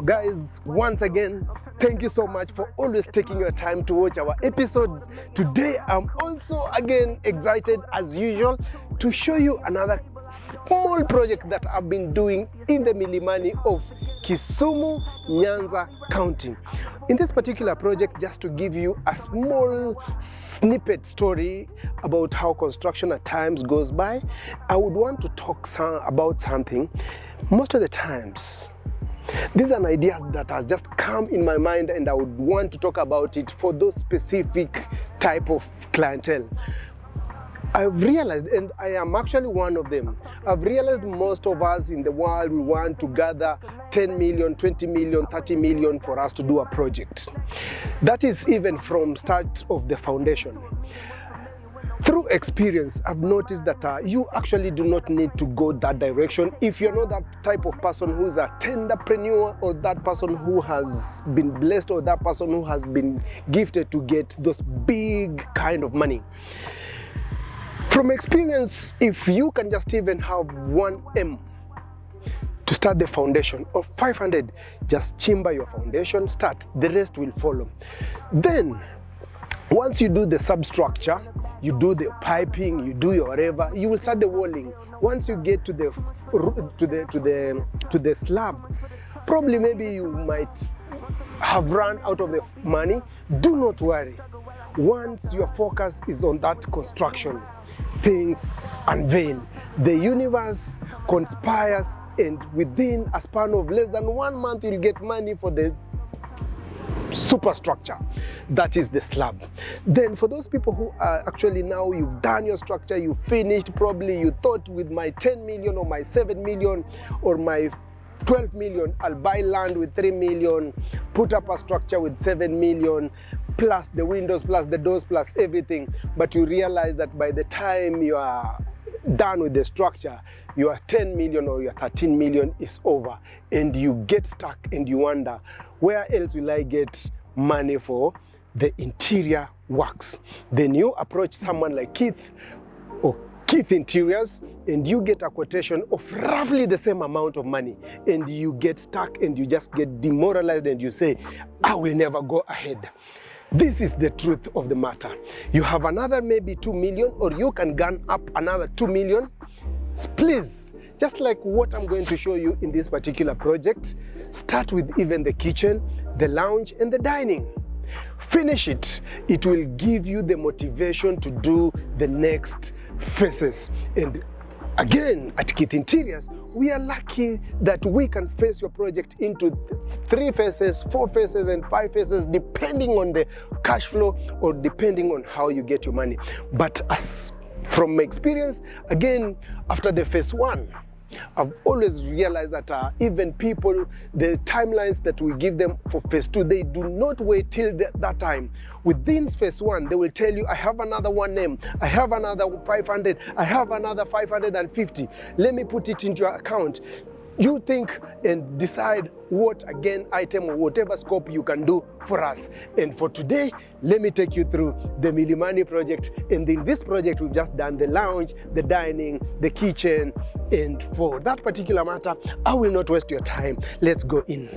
guys, once again, thank you so much for always taking your time to watch our episodes. Today I'm also again excited as usual to show you another small project that I've been doing in the Milimani of Kisumu, Nyanza County. In this particular project, just to give you a small snippet story about how construction at times goes by, I would want to talk about something. Most of the times, these are ideas that has just come in my mind and I would want to talk about it for those specific type of clientele. I've realized, and I am actually one of them, I've realized most of us in the world, we want to gather 10 million, 20 million, 30 million for us to do a project. That is even from start of the foundation. Through experience, I've noticed that you actually do not need to go that direction if you're not that type of person who's a tenderpreneur, or that person who has been blessed, or that person who has been gifted to get those big kind of money. From experience, if you can just even have 1 M to start the foundation, or 500, just chimber your foundation, start, the rest will follow. Then, once you do the substructure, you do the piping, you do your whatever, you will start the walling. Once you get to the slab, probably maybe you might have run out of the money. Do not worry. Once your focus is on that construction, things unveil. The universe conspires, and within a span of less than 1 month, you'll get money for the superstructure, that is the slab. Then for those people who are actually now, you've done your structure, you finished, probably you thought with my 10 million or my 7 million or my 12 million, I'll buy land with 3 million, put up a structure with 7 million, plus the windows, plus the doors, plus everything. But you realize that by the time you are done with the structure, your 10 million or your 13 million is over, and you get stuck and you wonder, where else will I get money for the interior works? Then you approach someone like Keith or KISUMU, and you get a quotation of roughly the same amount of money, and you get stuck and you just get demoralized and you say, I will never go ahead. This is the truth of the matter. You have another maybe 2 million, or you can gun up another 2 million. Please, just like what I'm going to show you in this particular project, start with even the kitchen, the lounge, and the dining. Finish it. It will give you the motivation to do the next phases. And again, at kthinteriorz, we are lucky that we can phase your project into 3 phases, 4 phases, and 5 phases, depending on the cash flow or depending on how you get your money. But as from my experience, again, after the phase 1, I've always realized that even people, the timelines that we give them for phase 2, they do not wait till that time. Within phase 1, they will tell you, I have another 1 M, I have another 500, I have another 550. Let me put it into your account. You think and decide what again item or whatever scope you can do for us. And for today, let me take you through the Milimani project. And in this project, we've just done the lounge, the dining, the kitchen. And for that particular matter, I will not waste your time. Let's go in.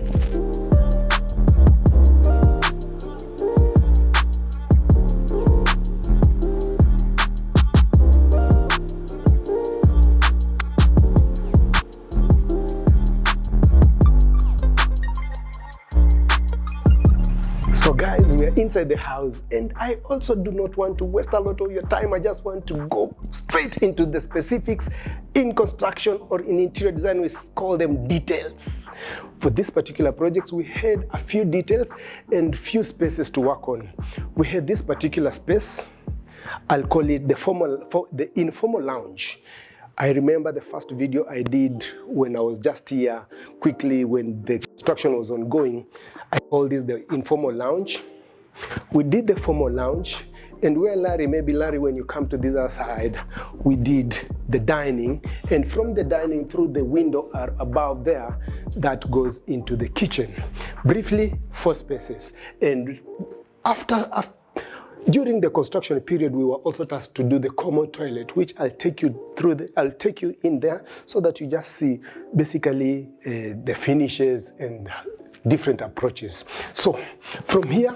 So guys, we are inside the house, and I also do not want to waste a lot of your time. I just want to go straight into the specifics. In construction or in interior design, we call them details. For this particular project, we had a few details and few spaces to work on. We had this particular space. I'll call it the informal lounge. I remember the first video I did when I was just here quickly when the construction was ongoing. I called this the informal lounge. We did the formal lounge, and where Larry, maybe Larry, when you come to this other side, we did the dining, and from the dining through the window above there, that goes into the kitchen. Briefly, 4 spaces. And during the construction period, we were also tasked to do the common toilet, which I'll take you through. I'll take you in there so that you just see basically the finishes and different approaches. So from here,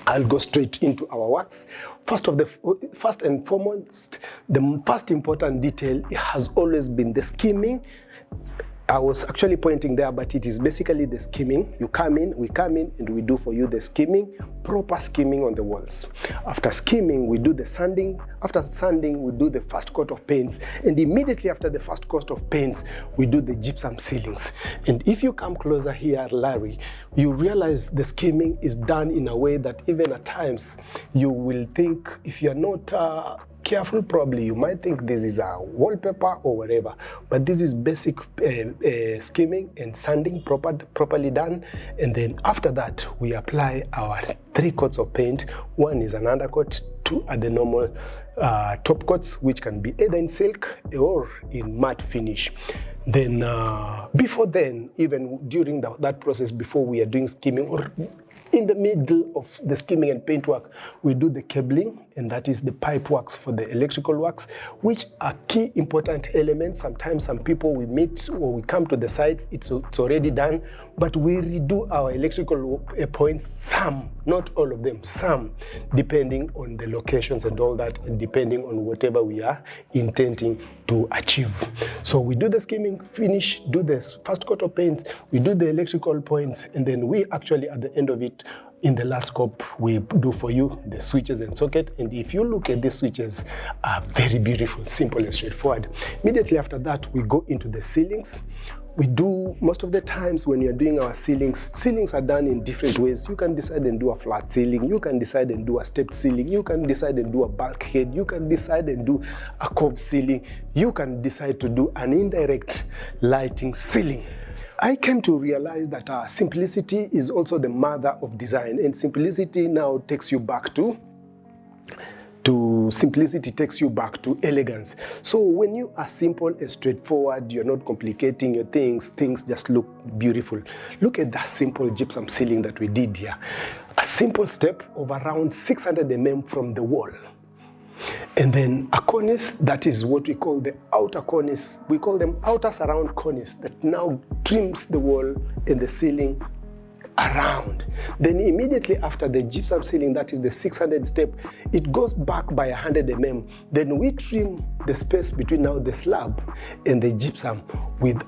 I'll go straight into our works. First and foremost, the first important detail has always been the skimming. I was actually pointing there, but it is basically the skimming. You come in, we come in, and we do for you the skimming, proper skimming on the walls. After skimming, we do the sanding. After sanding, we do the first coat of paints. And immediately after the first coat of paints, we do the gypsum ceilings. And if you come closer here, Larry, you realize the skimming is done in a way that even at times you will think, if you're not careful, probably you might think this is a wallpaper or whatever, but this is basic skimming and sanding properly done. And then after that, we apply our 3 coats of paint. One is an undercoat, 2 are the normal top coats, which can be either in silk or in matte finish. Then before then, even during that process, before we are doing skimming, or in the middle of the skimming and paint work, we do the cabling, and that is the pipe works for the electrical works, which are key important elements. Sometimes some people we meet or we come to the sites, it's already done, but we redo our electrical points, some, not all of them, some, depending on the locations and all that, and depending on whatever we are intending to achieve. So we do the skimming, finish, do this first coat of paints, we do the electrical points, and then we actually, at the end of it, in the last scope, we do for you the switches and socket. And if you look at these switches, are very beautiful, simple and straightforward. Immediately after that, we go into the ceilings. We do, most of the times when you're doing our ceilings are done in different ways. You can decide and do a flat ceiling, you can decide and do a stepped ceiling, you can decide and do a bulkhead, you can decide and do a cove ceiling, you can decide to do an indirect lighting ceiling. I came to realize that simplicity is also the mother of design, and simplicity now takes you back to simplicity takes you back to elegance. So when you are simple and straightforward, you're not complicating your things just look beautiful. Look at that simple gypsum ceiling that we did here. A simple step of around 600 mm from the wall. And then a cornice, that is what we call the outer cornice. We call them outer surround cornice, that now trims the wall and the ceiling around. Then immediately after the gypsum ceiling, that is the 600 step, it goes back by 100 mm. Then we trim the space between now the slab and the gypsum with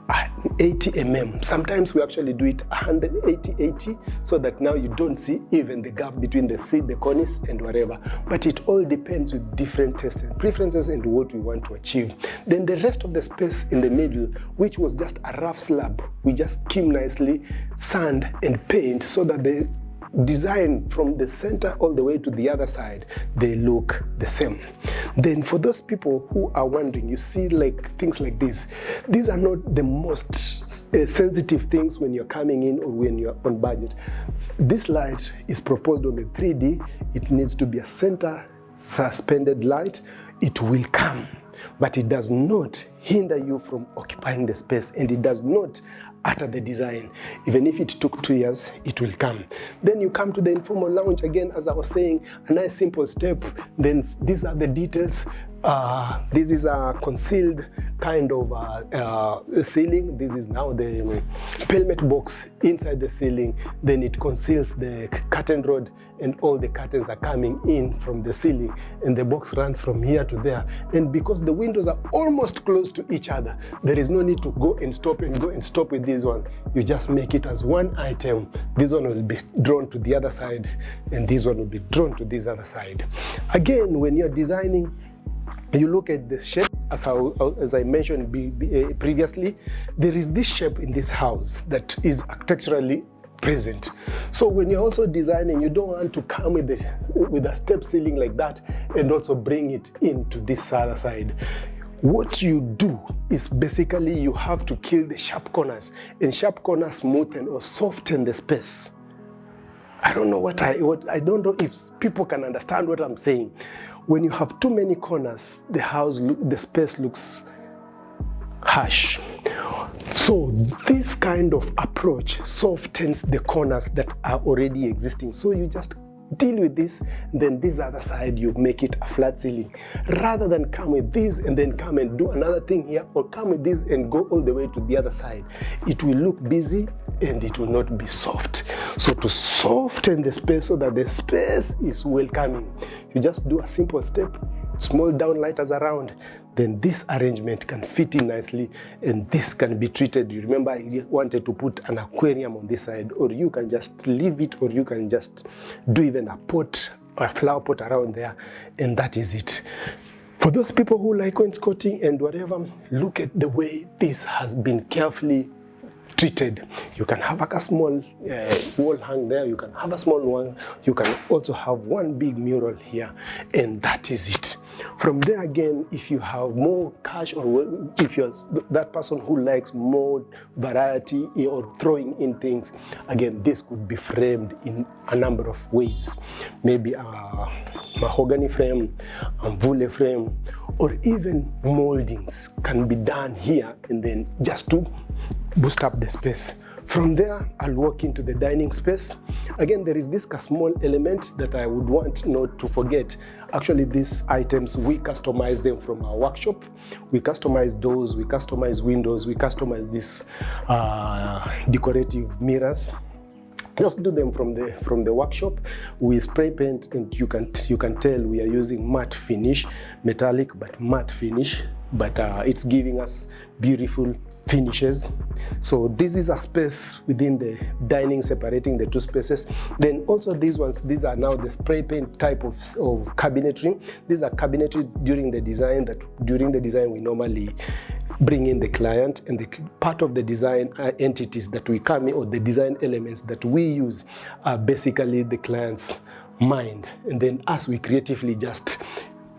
80 mm. Sometimes we actually do it 180, so that now you don't see even the gap between the seat, the cornice, and whatever. But it all depends with different tastes and preferences and what we want to achieve. Then the rest of the space in the middle, which was just a rough slab, we just skim nicely, sand and paint, so that the design from the center all the way to the other side, they look the same. Then for those people who are wondering, you see like things like this, these are not the most sensitive things when you're coming in or when you're on budget. This light is proposed on the 3D. It needs to be a center suspended light. It will come, but it does not hinder you from occupying the space, and it does not alter the design. Even if it took 2 years, it will come. Then you come to the informal lounge again, as I was saying, a nice simple step. Then these are the details. This is a concealed kind of ceiling. This is now the pelmet box inside the ceiling. Then it conceals the curtain rod, and all the curtains are coming in from the ceiling, and the box runs from here to there. And because the windows are almost close to each other, there is no need to go and stop with this one. You just make it as one item. This one will be drawn to the other side, and this one will be drawn to this other side. Again, when you're designing, you look at the shape, as I mentioned previously, there is this shape in this house that is architecturally present. So when you're also designing, you don't want to come with a step ceiling like that and also bring it into this other side. What you do is basically you have to kill the sharp corners, and sharp corners smoothen or soften the space. I don't know I don't know if people can understand what I'm saying. When you have too many corners, the space looks harsh. So this kind of approach softens the corners that are already existing. So you just deal with this, then this other side you make it a flat ceiling, rather than come with this and then come and do another thing here, or come with this and go all the way to the other side. It will look busy, and it will not be soft. So to soften the space so that the space is welcoming, you just do a simple step, small downlighters around, then this arrangement can fit in nicely, and this can be treated. You remember I wanted to put an aquarium on this side, or you can just leave it, or you can just do even a pot, a flower pot around there, and that is it. For those people who like wainscoting and whatever, look at the way this has been carefully treated. You can have a small wall hang there, you can have a small one, you can also have one big mural here, and that is it. From there again, if you have more cash, or if you're that person who likes more variety or throwing in things, again, this could be framed in a number of ways. Maybe a mahogany frame, a wool frame, or even moldings can be done here, and then just to boost up the space. From there, I'll walk into the dining space. Again, there is this small element that I would want not to forget. Actually, these items, we customize them from our workshop. We customize doors, we customize windows, we customize these decorative mirrors. Just do them from the workshop. We spray paint, and you can tell we are using matte finish, metallic but matte finish, but it's giving us beautiful finishes. So this is a space within the dining, separating the two spaces. Then also these ones, these are now the spray paint type of cabinetry. These are cabinetry during the design, we normally bring in the client, and the part of the design entities that we come in, or the design elements that we use, are basically the client's mind, and then us, we creatively just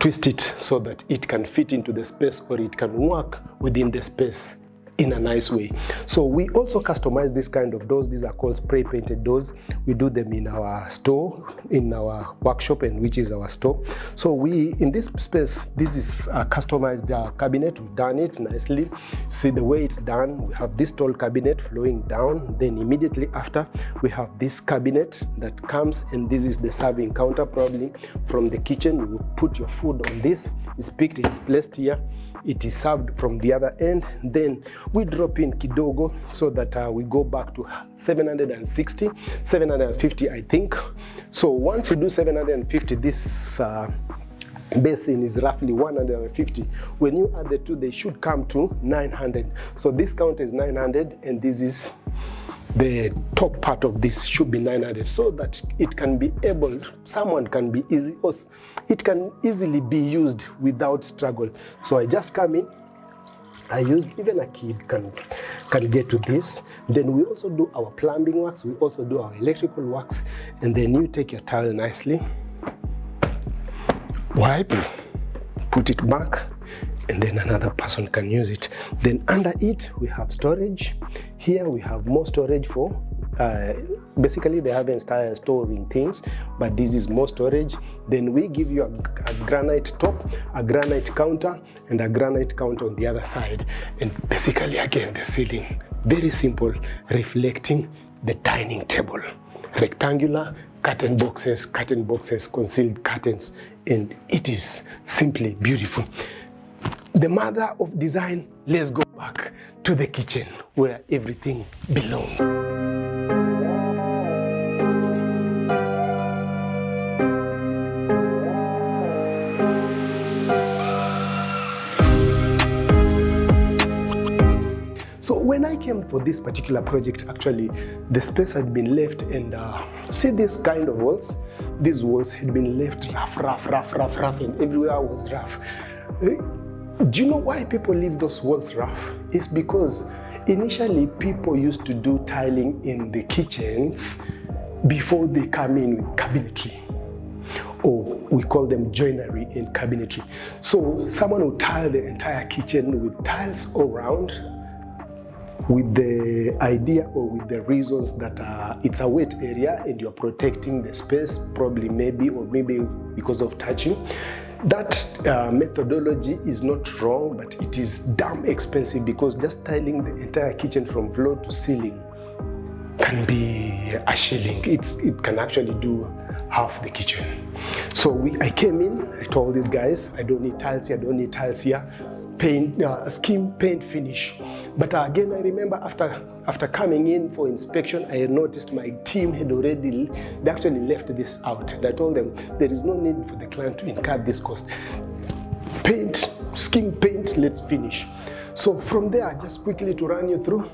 twist it so that it can fit into the space, or it can work within the space in a nice way. So we also customize this kind of doors. These are called spray painted doors. We do them in our store, in our workshop, and which is our store. So we, in this space, this is a customized cabinet. We've done it nicely. See the way it's done. We have this tall cabinet flowing down. Then immediately after, we have this cabinet that comes, and this is the serving counter. Probably from the kitchen, you will put your food on this. It's picked, it's placed here. It is served from the other end. Then we drop in kidogo so that we go back to 760, 750, I think. So once you do 750, this basin is roughly 150. When you add the two, they should come to 900. So this count is 900, and this is the top part of this should be 900, so that it can be able, someone can be easy, or it can easily be used without struggle. So I just come in, I use, even a kid can get to this. Then we also do our plumbing works, we also do our electrical works, and then you take your towel nicely, wipe, put it back, and then another person can use it. Then under it, we have storage. Here we have more storage for, basically they haven't started storing things, but this is more storage. Then we give you a granite top, a granite counter, and a granite counter on the other side. And basically, again, the ceiling, very simple, reflecting the dining table. Rectangular, curtain boxes, concealed curtains, and it is simply beautiful. The mother of design, let's go back to the kitchen where everything belongs. So when I came for this particular project, actually, the space had been left, and see this kind of walls? These walls had been left rough, and everywhere was rough. Do you know why people leave those walls rough? It's because initially people used to do tiling in the kitchens before they come in with cabinetry, or we call them joinery in cabinetry. So someone would tile the entire kitchen with tiles all around, with the idea or with the reasons that it's a wet area and you're protecting the space, probably maybe because of touching. That methodology is not wrong, but it is damn expensive, because just tiling the entire kitchen from floor to ceiling can be a shilling. It can actually do half the kitchen. So I came in, I told these guys, I don't need tiles here, I don't need tiles here. Paint, skim, paint, finish. But again, I remember after coming in for inspection, I noticed my team had already, they actually left this out. And I told them there is no need for the client to incur this cost. Paint, skin paint, let's finish. So from there, just quickly to run you through,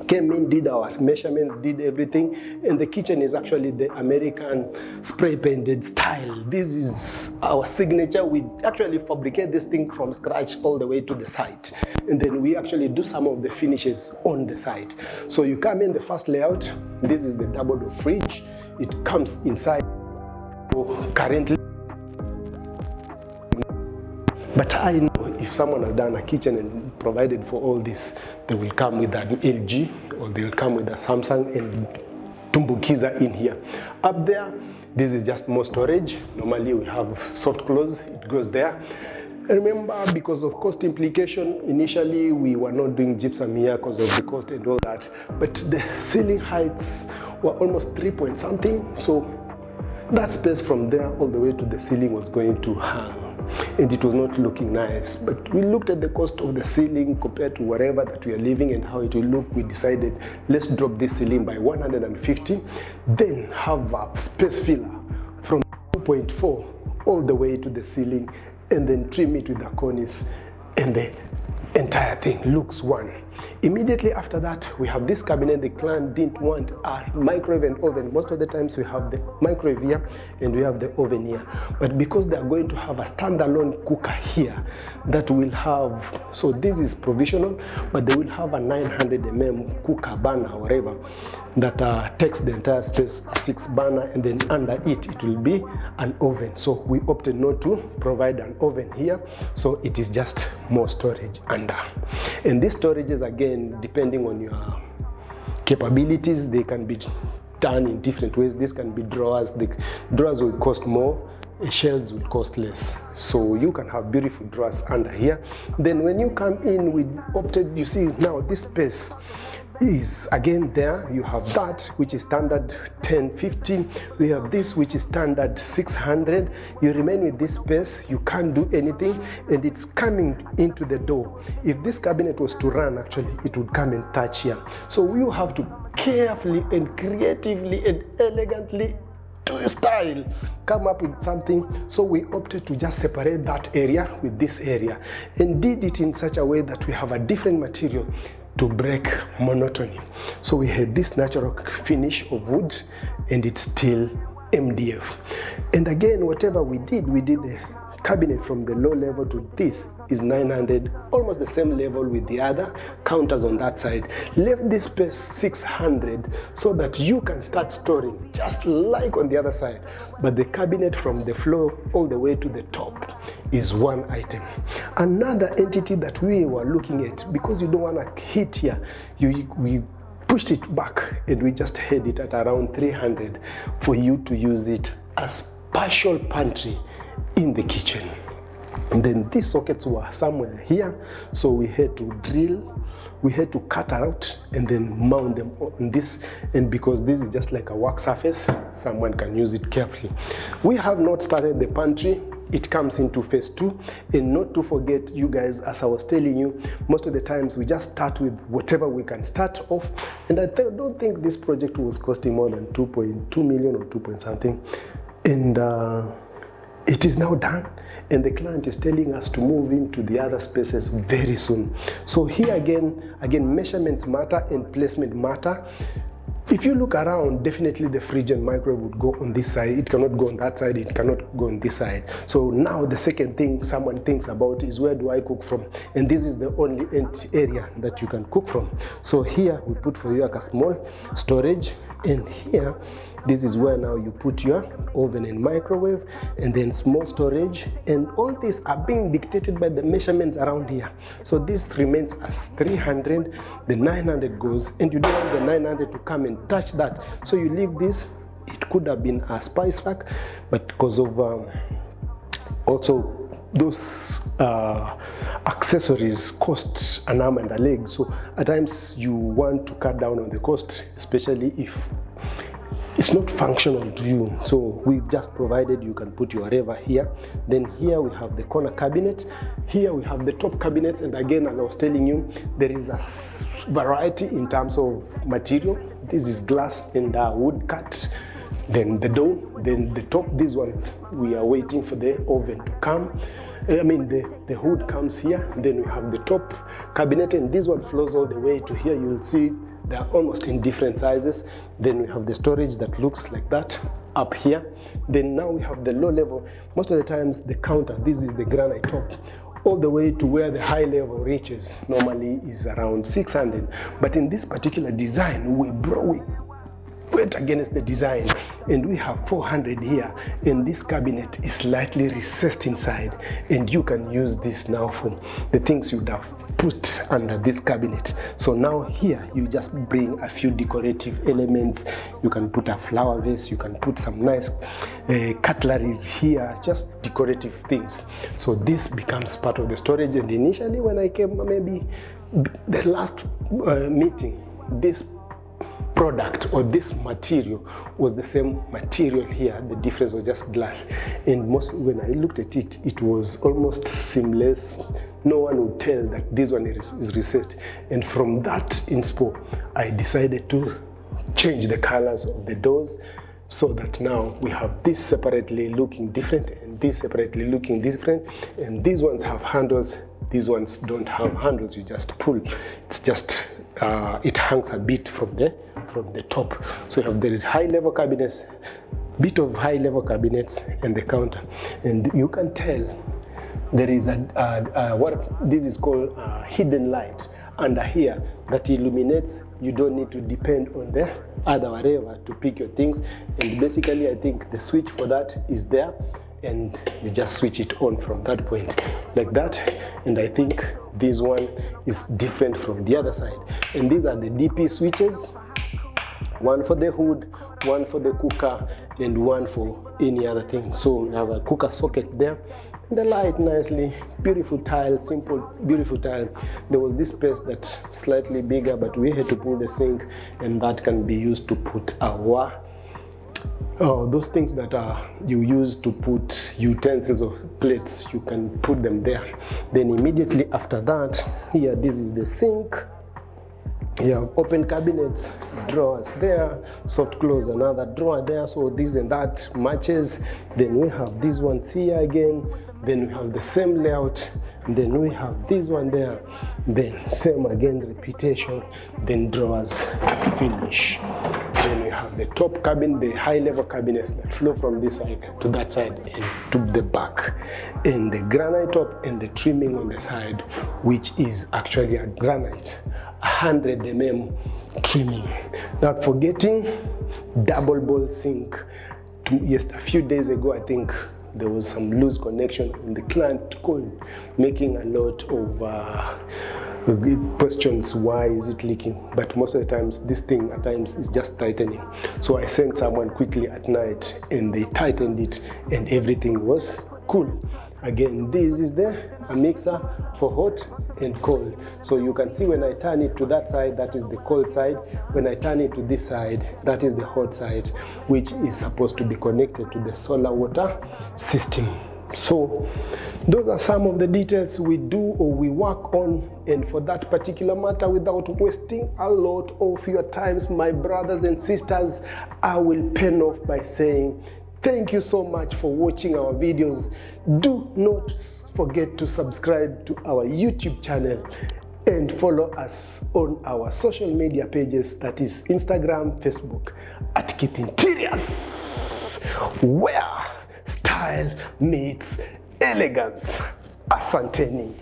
came in, did our measurements, did everything, and the kitchen is actually the American spray painted style. This is our signature. We actually fabricate this thing from scratch all the way to the site, and then we actually do some of the finishes on the site. So you come in the first layout. This is the double door fridge. It comes inside. So currently, but I know if someone has done a kitchen and provided for all this, they will come with an LG or they will come with a Samsung and tumbukiza in here. Up there, this is just more storage. Normally we have soft close, it goes there. Remember, because of cost implication, initially we were not doing gypsum here because of the cost and all that, but the ceiling heights were almost 3 point something, so that space from there all the way to the ceiling was going to hang, and it was not looking nice. But we looked at the cost of the ceiling compared to wherever that we are living and how it will look. We decided, let's drop this ceiling by 150, then have a space filler from 2.4 all the way to the ceiling, and then trim it with the cornice, and the entire thing looks one. Immediately after that, we have this cabinet. The client didn't want a microwave and oven. Most of the times we have the microwave here and we have the oven here. But because they are going to have a standalone cooker here that will have, so this is provisional, but they will have a 900 mm cooker burner or whatever that takes the entire space, 6 burner, and then under it will be an oven. So we opted not to provide an oven here, so it is just more storage under. And these storages, again, depending on your capabilities, they can be done in different ways. This can be drawers. The drawers will cost more, shelves will cost less. So you can have beautiful drawers under here. Then when you come in, we opted, you see now this space is again there. You have that which is standard 1050. We have this which is standard 600. You remain with this space, you can't do anything, and it's coming into the door. If this cabinet was to run, actually it would come and touch here. So you have to carefully and creatively and elegantly, to your style, come up with something. So we opted to just separate that area with this area, and did it in such a way that we have a different material to break monotony. So we had this natural finish of wood, and it's still MDF. And again, whatever we did the cabinet from the low level to this is 900, almost the same level with the other counters on that side. Left this space 600 so that you can start storing just like on the other side. But the cabinet from the floor all the way to the top is one item. Another entity that we were looking at, because you don't want to hit here, we pushed it back and we just had it at around 300 for you to use it as partial pantry in the kitchen. And then these sockets were somewhere here, so we had to drill, we had to cut out and then mount them on this. And because this is just like a work surface, someone can use it carefully. We have not started the pantry. It comes into phase 2, and not to forget, you guys, as I was telling you, most of the times we just start with whatever we can start off. And I don't think this project was costing more than 2.2 million or 2 point something. And it is now done, and the client is telling us to move into the other spaces very soon. So here again, measurements matter and placement matter. If you look around, definitely the fridge and microwave would go on this side. It cannot go on that side, it cannot go on this side. So now the second thing someone thinks about is, where do I cook from? And this is the only area that you can cook from. So here we put for you like a small storage, and here this is where now you put your oven and microwave, and then small storage, and all these are being dictated by the measurements around here. So this remains as 300, the 900 goes, and you don't want the 900 to come and touch that. So you leave this. It could have been a spice rack, but because of also those accessories cost an arm and a leg. So at times you want to cut down on the cost, especially if it's not functional to you. So we've just provided you can put your whatever here. Then here we have the corner cabinet. Here we have the top cabinets. And again, as I was telling you, there is a variety in terms of material. This is glass and wood cut. Then the door, then the top, this one, we are waiting for the oven to come. I mean, the hood comes here. Then we have the top cabinet, and this one flows all the way to here. You will see they're almost in different sizes. Then we have the storage that looks like that up here. Then now we have the low level. Most of the times the counter, this is the granite top, all the way to where the high level reaches normally is around 600. But in this particular design, we went against the design, and we have 400 here, and this cabinet is slightly recessed inside, and you can use this now for the things you'd have put under this cabinet. So now here you just bring a few decorative elements. You can put a flower vase, you can put some nice cutleries here, just decorative things. So this becomes part of the storage. And initially when I came, maybe the last meeting, this product or this material was the same material here. The difference was just glass, and when I looked at it, it was almost seamless. No one would tell that this one is recessed. And from that inspo, I decided to change the colors of the doors, so that now we have this separately looking different and this separately looking different. And these ones have handles, these ones don't have handles. You just pull. It's just it hangs a bit from the top. So you have the high level cabinets, bit of high level cabinets, and the counter. And you can tell there is what this is called hidden light under here that illuminates. You don't need to depend on the other whatever to pick your things. And basically I think the switch for that is there, and you just switch it on from that point like that. And I think this one is different from the other side. And these are the DP switches, one for the hood, one for the cooker, and one for any other thing. So we have a cooker socket there, and the light nicely, beautiful tile, simple, beautiful tile. There was this space that's slightly bigger, but we had to pull the sink, and that can be used to put our those things that you use to put utensils or plates, you can put them there. Then immediately after that, here, this is the sink. You have open cabinets, drawers there, soft close, another drawer there. So this and that matches. Then we have these ones here again. Then we have the same layout. And then we have this one there. Then same again, repetition. Then drawers, finish. Then we have the top cabin, the high level cabinets that flow from this side to that side and to the back. And the granite top and the trimming on the side, which is actually a granite. 100 mm trimming. Not forgetting double bowl sink. Yes, a few days ago I think there was some loose connection, and the client called making a lot of questions. Why is it leaking? But most of the times this thing at times is just tightening. So I sent someone quickly at night, and they tightened it, and everything was cool. Again, this is a mixer for hot and cold. So you can see when I turn it to that side, that is the cold side. When I turn it to this side, that is the hot side, which is supposed to be connected to the solar water system. So those are some of the details we do or we work on, and for that particular matter, without wasting a lot of your times, my brothers and sisters, I will pen off by saying thank you so much for watching our videos. Do not forget to subscribe to our YouTube channel and follow us on our social media pages, that is Instagram, Facebook, at kthinteriorz, where style meets elegance. Asanteni.